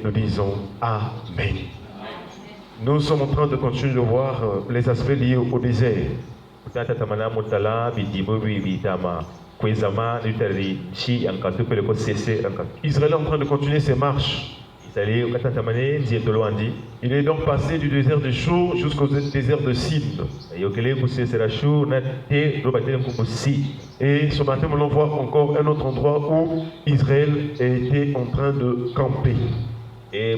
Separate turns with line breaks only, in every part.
Nous disons Amen. Nous sommes en train de continuer de voir les aspects liés au désert. Israël est en train de continuer ses marches. Il est donc passé du désert de Chour jusqu'au désert de Sin. Et ce matin, nous allons voir encore un autre endroit où Israël était en train de camper. Et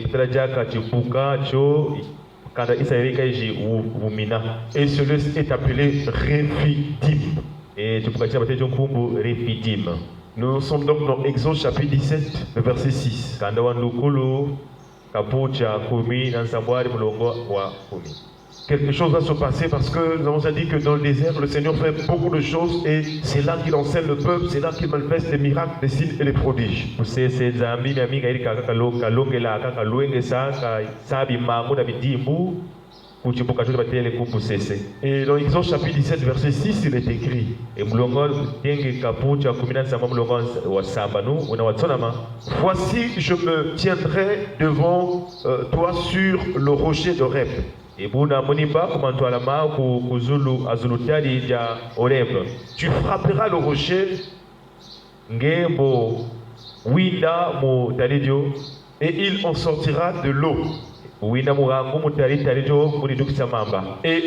ce lieu est appelé Rephidim. Nous sommes donc dans Exode chapitre 17, le verset 6. Quelque chose va se passer parce que nous avons déjà dit que dans le désert, le Seigneur fait beaucoup de choses et c'est là qu'il enseigne le peuple, c'est là qu'il manifeste les miracles, les signes et les prodiges. Et dans Exode chapitre 17, verset 6, il est écrit: voici, je me tiendrai devant toi sur le rocher de Horeb. Tu frapperas le rocher et il en sortira de l'eau. Et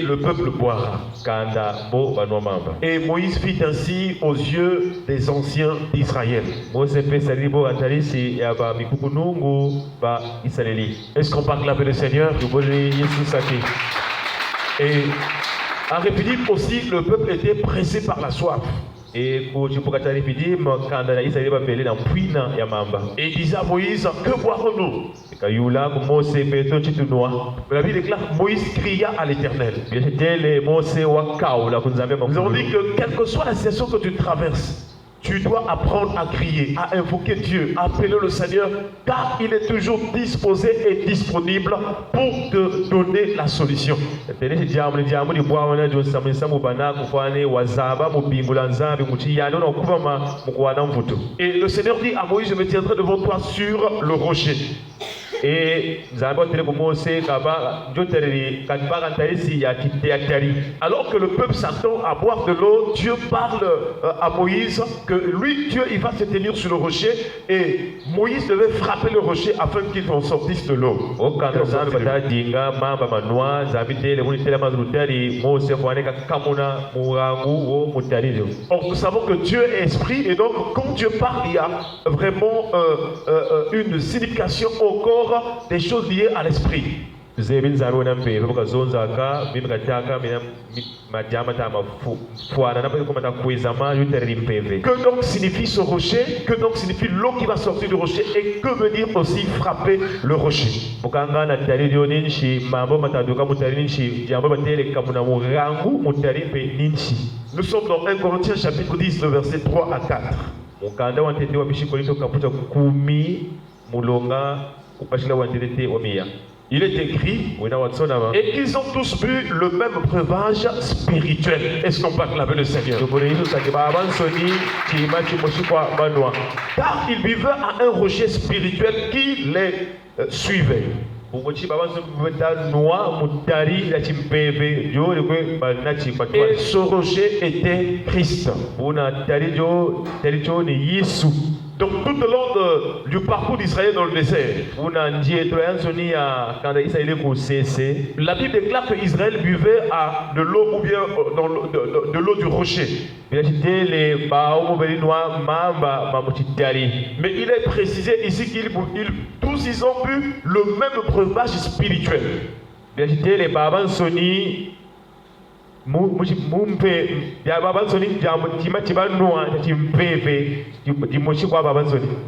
le peuple boira. Et Moïse fit ainsi aux yeux des anciens d'Israël. Est-ce qu'on parle avec le Seigneur? Et à Rephidim aussi, le peuple était pressé par la soif. Et il disait à Moïse: que boirons-nous? La Bible déclare: Moïse cria à l'Éternel. Nous avons dit que quelle que soit la situation que tu traverses, tu dois apprendre à crier, à invoquer Dieu, à appeler le Seigneur, car il est toujours disposé et disponible pour te donner la solution. Et le Seigneur dit à Moïse: je me tiendrai devant toi sur le rocher. Et alors que le peuple s'attend à boire de l'eau, Dieu parle à Moïse que lui, Dieu, il va se tenir sur le rocher et Moïse devait frapper le rocher afin qu'il en sortisse de l'eau. Or, nous savons que Dieu est esprit et donc quand Dieu parle, il y a vraiment une signification au corps, des choses liées à l'esprit. Que donc signifie ce rocher? Que donc signifie l'eau qui va sortir du rocher? Et que veut dire aussi frapper le rocher? Nous sommes dans 1 Corinthiens chapitre 10, le verset 3 à 4. Il est écrit: et ils ont tous bu le même breuvage spirituel. Est-ce qu'on parle avec le Seigneur? Car ils buvaient à un rocher spirituel qui les suivait. Et ce rocher était Christ. Donc tout au long du parcours d'Israël dans le désert, la Bible déclare que Israël buvait à de l'eau ou bien de l'eau du rocher. Mais il est précisé ici qu'ils tous ils ont bu le même breuvage spirituel.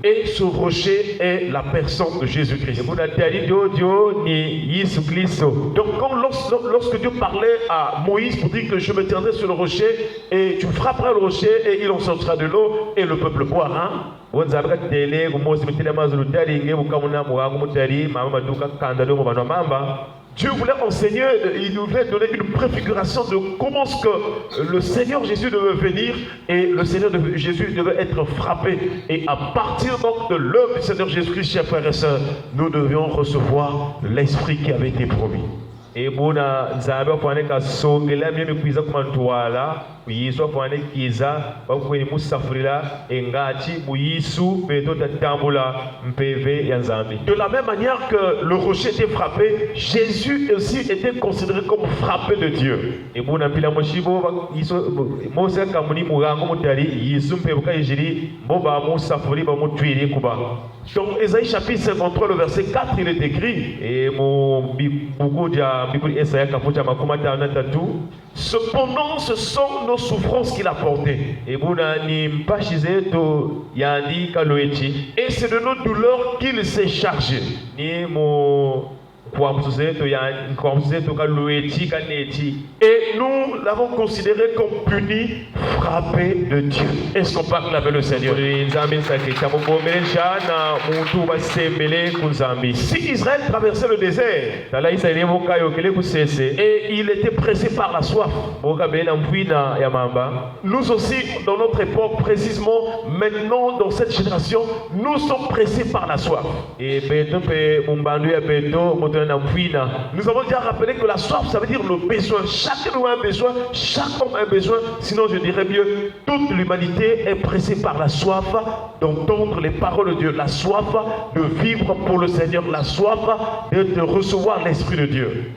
Et ce rocher est la personne de Jésus-Christ. Donc lorsque Dieu parlait à Moïse pour dire que je me tiendrai sur le rocher et tu frapperas le rocher et il en sortira de l'eau et le peuple boira. Dieu voulait enseigner, il nous voulait donner une préfiguration de comment ce que le Seigneur Jésus devait venir et le Seigneur Jésus devait être frappé. Et à partir donc de l'œuvre du Seigneur Jésus-Christ, chers frères et sœurs, nous devions recevoir l'Esprit qui avait été promis.
Et bona nzambe afane ka songela mimi kwiza kumantwala kuyiso afane kiza bakweni musafurila engati buyisu beto tatambula mpeve ya nzambe.
De la même manière que le rocher était frappé, Jésus aussi était considéré comme frappé de Dieu.
Et bona pila moshibo yiso mosa kamuni mugango mutari yisu mpeve ka yijiri boba musafuri ba mutwiri kuba.
Dans Ésaïe chapitre 53, le verset 4, il est écrit.
Et mon beaucoup
cependant, ce sont nos souffrances qu'il a portées. Et c'est de nos douleurs qu'il s'est chargé. Et nous l'avons considéré comme puni, frappé de Dieu. Est-ce qu'on peut acclamer le Seigneur? Si Israël traversait le désert et il était pressé par la soif, nous aussi, dans notre époque, précisément maintenant, dans cette génération, nous sommes pressés par la soif. Nous avons déjà rappelé que la soif, ça veut dire le besoin. Chacun a un besoin, chaque homme a un besoin. Sinon, je dirais mieux, toute l'humanité est pressée par la soif d'entendre les paroles de Dieu, la soif de vivre pour le Seigneur, la soif de recevoir l'Esprit de Dieu.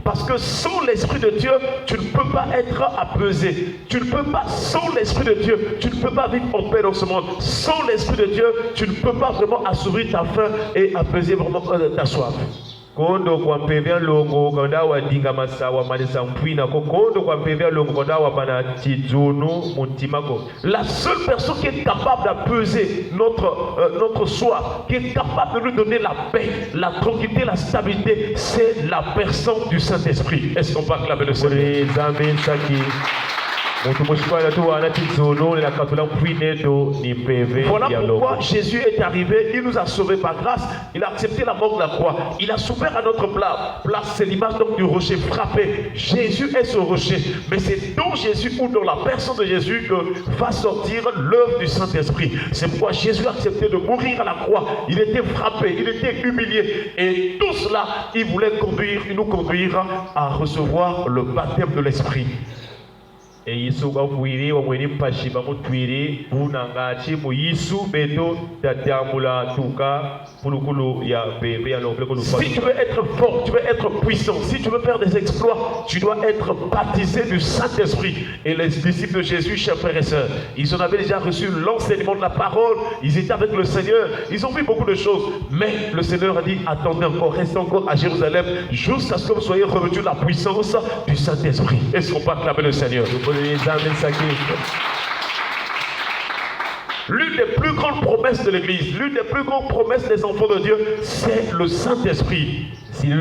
Parce que sans l'Esprit de Dieu, tu ne peux pas être apaisé. Tu ne peux pas, sans l'Esprit de Dieu, tu ne peux pas vivre en paix dans ce monde. Sans l'Esprit de Dieu, tu ne peux pas vraiment assouvir ta faim et apaiser vraiment ta soif.
Kondo kwa mpevya longo konda wa dinga masawa malisa mpwina kondo kwa mpevya longo konda wa pana tizunu muntimako.
La seule personne qui est capable d'apaiser notre soif, qui est capable de nous donner la paix, la tranquillité, la stabilité, c'est la personne du Saint-Esprit. Est-ce qu'on peut acclamer le Seigneur? Voilà pourquoi Jésus est arrivé, il nous a sauvés par grâce, il a accepté la mort de la croix, il a souffert à notre place, c'est l'image donc du rocher frappé. Jésus est ce rocher, mais c'est dans Jésus ou dans la personne de Jésus que va sortir l'œuvre du Saint-Esprit. C'est pourquoi Jésus a accepté de mourir à la croix, il était frappé, il était humilié, et tout cela, il voulait nous conduire à recevoir le baptême de l'Esprit.
Et Yesu bafuiri wamweni mpashiba mutwiri bunangachi mu Yesu beto tatambula tuka pulukulu ya bebe ya lopeleko lufa.
Si tu veux être fort, tu veux être puissant, si tu veux faire des exploits, tu dois être baptisé du Saint-Esprit. Et les disciples de Jésus, chers frères et sœurs, ils en avaient déjà reçu l'enseignement de la parole, ils étaient avec le Seigneur, ils ont vu beaucoup de choses, mais le Seigneur a dit, attendez encore, restez encore à Jérusalem jusqu'à ce que vous soyez revêtus de la puissance du Saint-Esprit. Est-ce qu'on peut acclamer le Seigneur? L'une des plus grandes promesses de l'Église, l'une des plus grandes promesses des enfants de Dieu, c'est le Saint-Esprit.
Une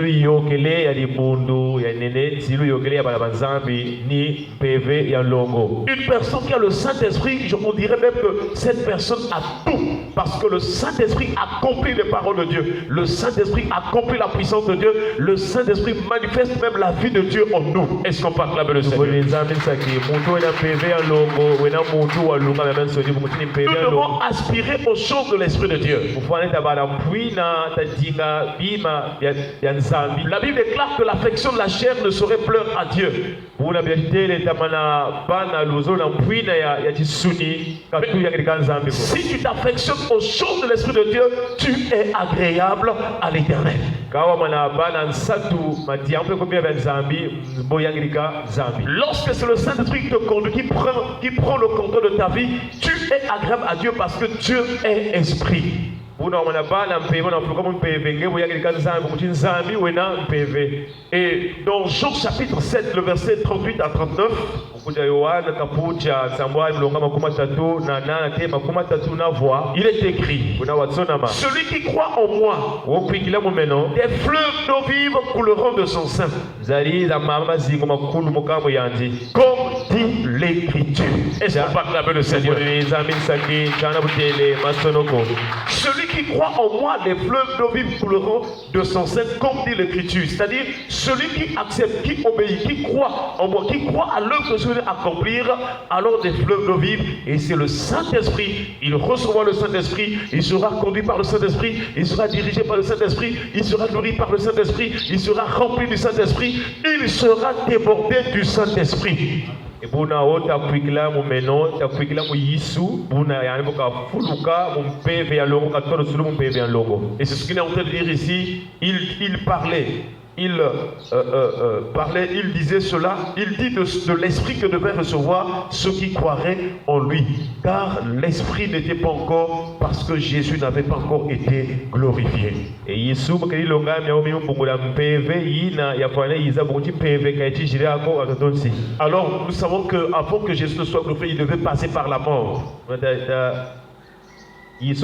personne qui a le Saint-Esprit, on dirait même que cette personne a tout. Parce que le Saint-Esprit accomplit les paroles de Dieu. Le Saint-Esprit accomplit la puissance de Dieu. Le Saint-Esprit manifeste même la vie de Dieu en nous. Est-ce qu'on peut acclamer le Seigneur? Nous devons aspirer aux choses de l'Esprit de Dieu. La Bible déclare que l'affection de la chair ne saurait pleurer à Dieu. Si tu t'affectionnes aux choses de l'Esprit de Dieu, tu es agréable à l'Éternel. Lorsque c'est le Saint-Esprit qui te conduit, qui prend le contrôle de ta vie, tu es agréable à Dieu parce que Dieu est esprit. Et dans Jean chapitre 7, le verset 38 à 39, il est écrit: celui qui croit en moi, des fleuves d'eau vive couleront de son sein. Comme dit l'Écriture. l'écriture. Est-ce qu'on va acclamer le Seigneur? Celui qui croit en moi, les fleuves d'eau vive couleront de son sein, comme dit l'écriture. C'est-à-dire, celui qui accepte, qui obéit, qui croit en moi, qui croit à l'œuvre que je vais accomplir, alors des fleuves d'eau vive, et c'est le Saint-Esprit. Il recevra le Saint-Esprit, il sera conduit par le Saint-Esprit, il sera dirigé par le Saint-Esprit, il sera nourri par le Saint-Esprit, il sera rempli du Saint-Esprit, il sera débordé du Saint-Esprit.
Et buna ota kwikila mu meno ta kwikila mu yisu buna yani boka fuluka mu mpeve ya longo katoro sulu mu mpeve ya longo.
Et c'est ce qu'il est en train de dire ici. Il parlait, il disait cela. Il dit de l'esprit que devaient recevoir ceux qui croiraient en lui, car l'esprit n'était pas encore, parce que Jésus n'avait pas encore été glorifié.
Et yisu bakeli longa mi omi mbungula mpeve yina ya fane yiza bukuti mpeve kaiti jira ko akatonsi.
Alors nous savons que avant que Jésus ne soit glorifié, il devait passer par la mort. Et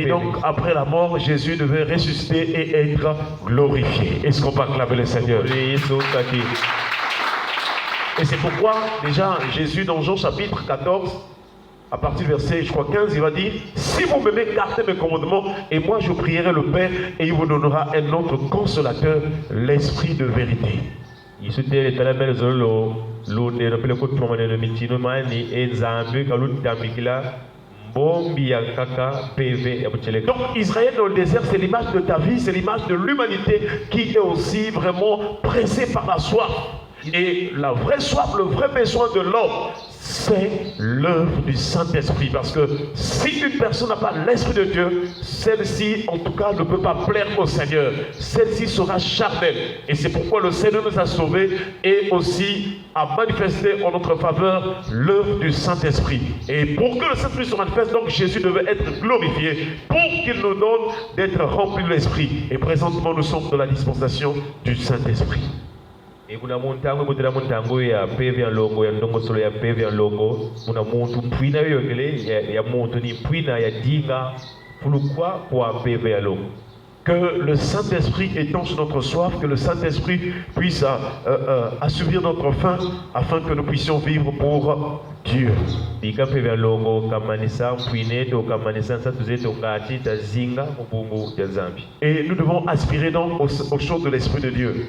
donc après la mort, Jésus devait ressusciter et être glorifié. Est-ce qu'on peut acclamer le Seigneur? Et c'est pourquoi déjà Jésus dans Jean chapitre 14, à partir du verset, je crois 15, il va dire: si vous m'aimez, gardez mes commandements, et moi je prierai le Père, et il vous donnera un autre consolateur, l'Esprit de vérité. Donc Israël dans le désert, c'est l'image de ta vie, c'est l'image de l'humanité qui est aussi vraiment pressée par la soif. Et la vraie soif, le vrai besoin de l'homme, c'est l'œuvre du Saint-Esprit. Parce que si une personne n'a pas l'Esprit de Dieu, celle-ci, en tout cas, ne peut pas plaire au Seigneur. Celle-ci sera charnelle. Et c'est pourquoi le Seigneur nous a sauvés et aussi a manifesté en notre faveur l'œuvre du Saint-Esprit. Et pour que le Saint-Esprit se manifeste, donc Jésus devait être glorifié pour qu'il nous donne d'être remplis de l'Esprit. Et présentement, nous sommes dans la dispensation du Saint-Esprit.
Et kuna muntango mutera muntango ya peve ya longo ya ndongo solo ya peve ya longo muna muntu mpwina yongele ya muntu ni mpwina ya dinga fulukwa kwa peve ya longo.
Que le Saint-Esprit étanche notre soif, que le Saint-Esprit puisse assouvir notre faim afin que nous puissions vivre pour Dieu. Et nous devons aspirer donc aux choses de l'Esprit de Dieu.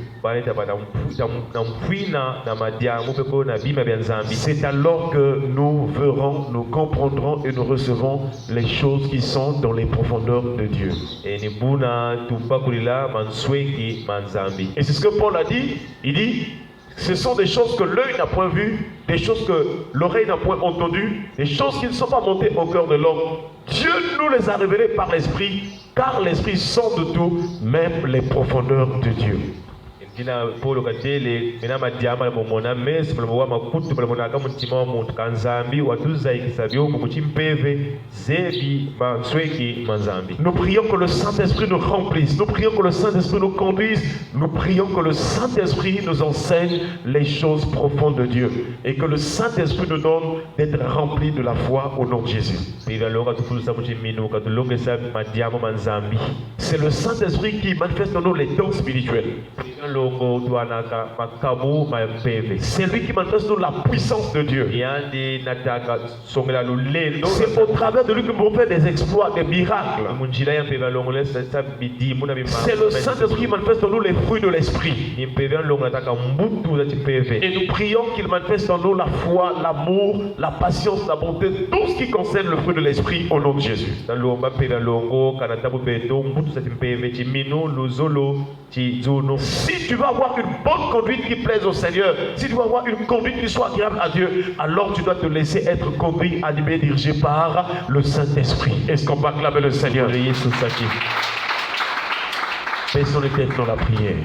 C'est alors que nous verrons, nous comprendrons et nous recevrons les choses qui sont dans les profondeurs de Dieu. Et c'est ce que Paul a dit. Il dit: ce sont des choses que l'œil n'a point vues, des choses que l'oreille n'a point entendues, des choses qui ne sont pas montées au cœur de l'homme. Dieu nous les a révélées par l'Esprit, car l'Esprit sonde tout, même les profondeurs de Dieu.
Paul katele mena madiama la momona mes mwa makutu bala mona ka mutima wa muntu kanzambi watuza ikisabyo ku muchimpeve zebi mansweki manzambi.
Nous prions que le Saint-Esprit nous remplisse, nous prions que le Saint-Esprit nous conduise, nous prions que le Saint-Esprit nous enseigne les choses profondes de Dieu et que le Saint-Esprit nous donne d'être remplis de la foi au nom de Jésus. C'est le Saint-Esprit qui manifeste en nous les dons spirituels. C'est lui qui manifeste la puissance de Dieu. C'est au travers de lui que nous pouvons faire des exploits, des miracles. C'est le Saint-Esprit qui manifeste en nous les fruits de l'Esprit. Et nous prions qu'il manifeste en nous la foi, l'amour, la patience, la bonté, tout ce qui concerne le fruit de l'Esprit au nom de Jésus. Si tu veux avoir une bonne conduite qui plaise au Seigneur, si tu veux avoir une conduite qui soit agréable à Dieu, alors tu dois te laisser être conduit, animé, dirigé par le Saint-Esprit. Est-ce qu'on peut acclamer le Seigneur? Baissons les têtes dans la prière.